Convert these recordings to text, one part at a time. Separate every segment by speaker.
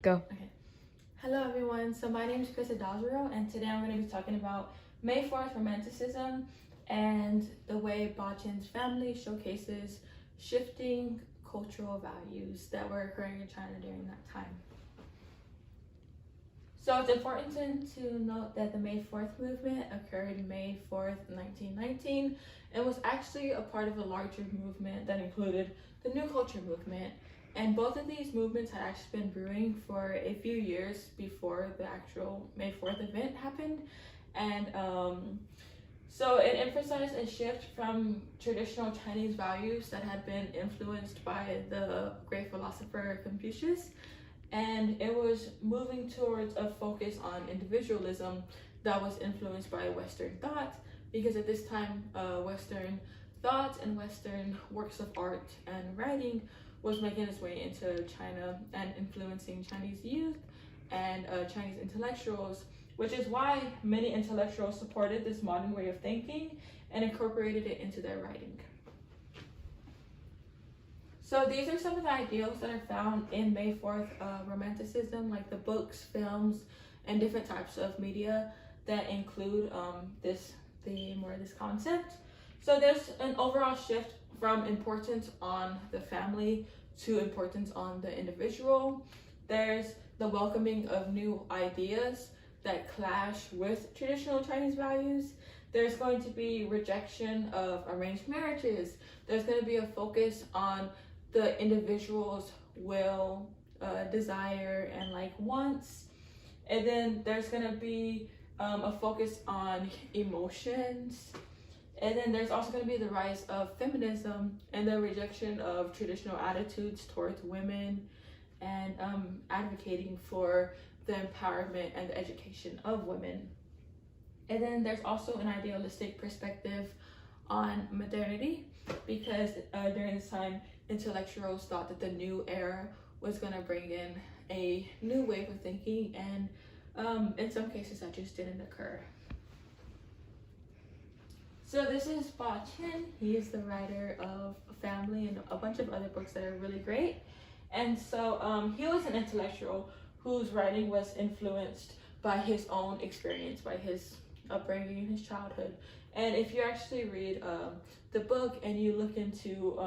Speaker 1: Go.
Speaker 2: Okay. Hello everyone, so my name is Chris Adazaro and today I'm going to be talking about May 4th Romanticism and the way Bachin's family showcases shifting cultural values that were occurring in China during that time. So it's important to note that the May 4th movement occurred May 4th, 1919, and was actually a part of a larger movement that included the New Culture movement. And both of these movements had actually been brewing for a few years before the actual May 4th event happened. And so it emphasized a shift from traditional Chinese values that had been influenced by the great philosopher Confucius, and it was moving towards a focus on individualism that was influenced by Western thought, because at this time Western thought and Western works of art and writing was making its way into China and influencing Chinese youth and Chinese intellectuals, which is why many intellectuals supported this modern way of thinking and incorporated it into their writing. So these are some of the ideals that are found in May 4th Romanticism, like the books, films, and different types of media that include this theme or this concept. So there's an overall shift from importance on the family to importance on the individual. There's the welcoming of new ideas that clash with traditional Chinese values. There's going to be rejection of arranged marriages. There's going to be a focus on the individual's will, desire, and wants. And then there's going to be a focus on emotions. And then there's also going to be the rise of feminism and the rejection of traditional attitudes towards women, and advocating for the empowerment and the education of women. And then there's also an idealistic perspective on modernity, because during this time, intellectuals thought that the new era was going to bring in a new wave of thinking, and in some cases that just didn't occur. So this is Bachin. He is the writer of Family and a bunch of other books that are really great. And so he was an intellectual whose writing was influenced by his own experience, by his upbringing in his childhood. And if you actually read the book and you look into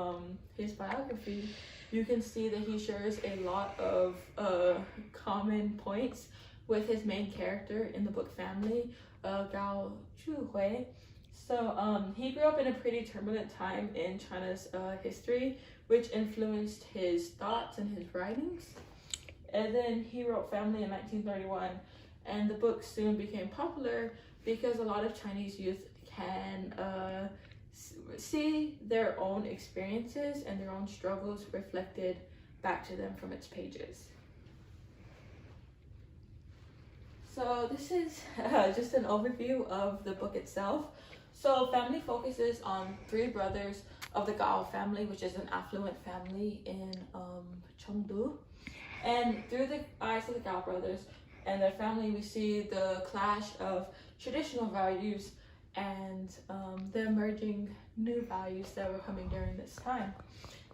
Speaker 2: his biography, you can see that he shares a lot of common points with his main character in the book Family, Gao Zhuhui. So he grew up in a pretty turbulent time in China's history, which influenced his thoughts and his writings. And then he wrote Family in 1931, and the book soon became popular because a lot of Chinese youth can see their own experiences and their own struggles reflected back to them from its pages. So this is just an overview of the book itself. So Family focuses on three brothers of the Gao family, which is an affluent family in Chengdu. And through the eyes of the Gao brothers and their family, we see the clash of traditional values and the emerging new values that were coming during this time.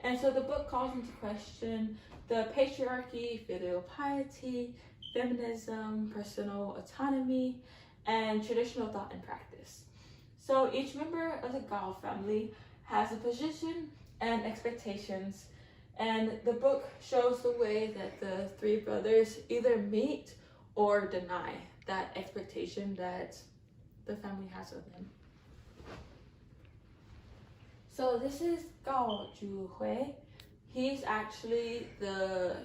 Speaker 2: And so the book calls into question the patriarchy, filial piety, feminism, personal autonomy, and traditional thought and practice. So each member of the Gao family has a position and expectations, and the book shows the way that the three brothers either meet or deny that expectation that the family has of them. So this is Gao Zhuhui. He's actually the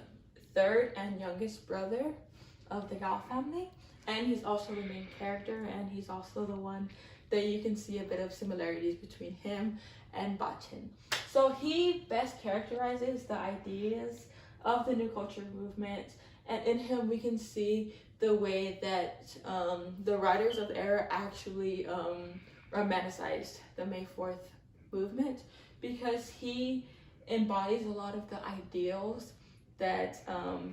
Speaker 2: third and youngest brother of the Gao family, and he's also the main character, and he's also the one that you can see a bit of similarities between him and Bachin. So he best characterizes the ideas of the New Culture movement, and in him we can see the way that the writers of the era actually romanticized the May 4th movement, because he embodies a lot of the ideals that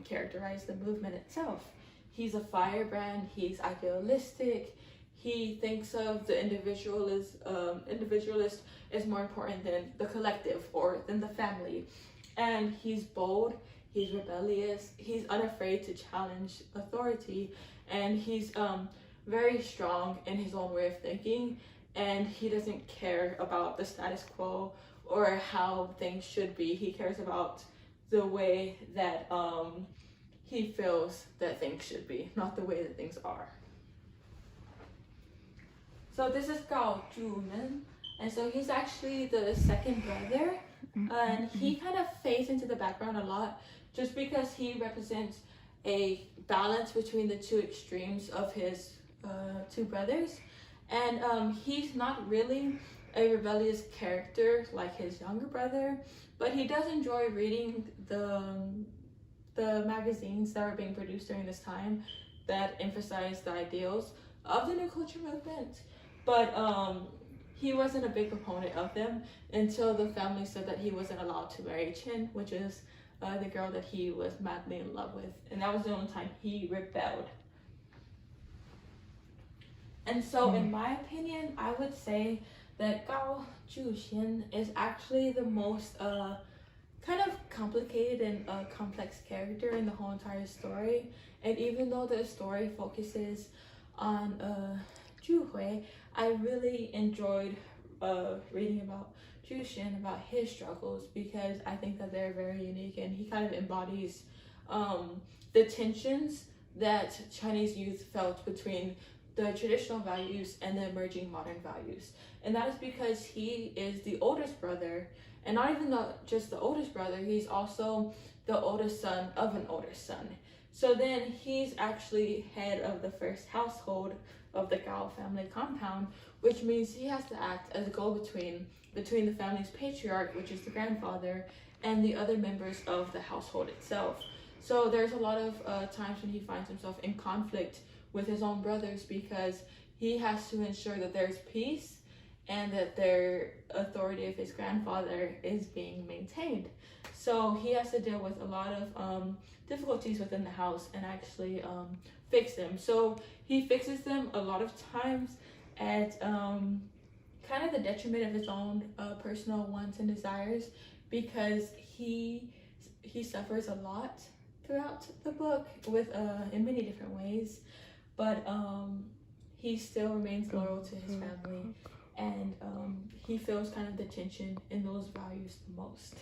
Speaker 2: characterize the movement itself. He's a firebrand, he's idealistic, he thinks of the individualist is more important than the collective or than the family. And he's bold, he's rebellious, he's unafraid to challenge authority, and he's very strong in his own way of thinking, and he doesn't care about the status quo or how things should be. He cares about the way that he feels that things should be, not the way that things are. So this is Gao Zhumen, and so he's actually the second brother, and he kind of fades into the background a lot just because he represents a balance between the two extremes of his two brothers, and he's not really a rebellious character like his younger brother, but he does enjoy reading the magazines that were being produced during this time that emphasized the ideals of the New Culture movement, but he wasn't a big proponent of them until the family said that he wasn't allowed to marry Chen, which is the girl that he was madly in love with, and that was the only time he rebelled. And so in my opinion, I would say that Gao Zhuxian is actually the most kind of complicated and complex character in the whole entire story. And even though the story focuses on Zhu Hui, I really enjoyed reading about Zhu Xin, about his struggles, because I think that they're very unique, and he kind of embodies the tensions that Chinese youth felt between the traditional values and the emerging modern values. And that is because he is the oldest brother, and not even just the oldest brother, he's also the oldest son of an older son. So then he's actually head of the first household of the Gao family compound, which means he has to act as a go-between between the family's patriarch, which is the grandfather, and the other members of the household itself. So there's a lot of times when he finds himself in conflict with his own brothers because he has to ensure that there's peace and that their authority of his grandfather is being maintained. So he has to deal with a lot of difficulties within the house and actually fix them. So he fixes them a lot of times at kind of the detriment of his own personal wants and desires, because he suffers a lot throughout the book with in many different ways, but he still remains loyal to his family, and he feels kind of the tension in those values the most.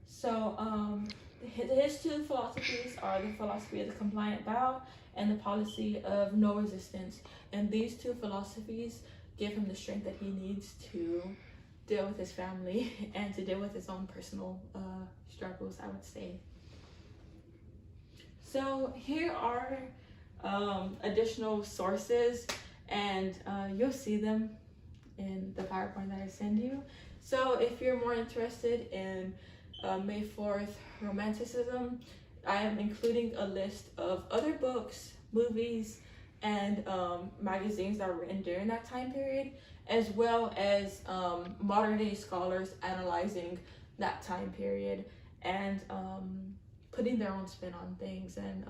Speaker 2: So his two philosophies are the philosophy of the compliant vow and the policy of no resistance, and these two philosophies give him the strength that he needs to deal with his family and to deal with his own personal struggles, I would say. So here are additional sources, and you'll see them in the PowerPoint that I send you. So if you're more interested in May 4th Romanticism, I am including a list of other books, movies, and magazines that were written during that time period, as well as modern day scholars analyzing that time period and putting their own spin on things and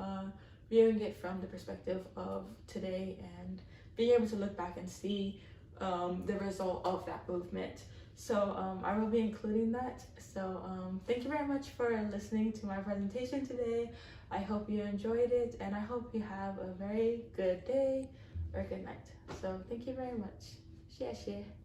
Speaker 2: viewing it from the perspective of today and being able to look back and see the result of that movement. So I will be including that. So thank you very much for listening to my presentation today. I hope you enjoyed it, and I hope you have a very good day or good night. So thank you very much. 谢谢。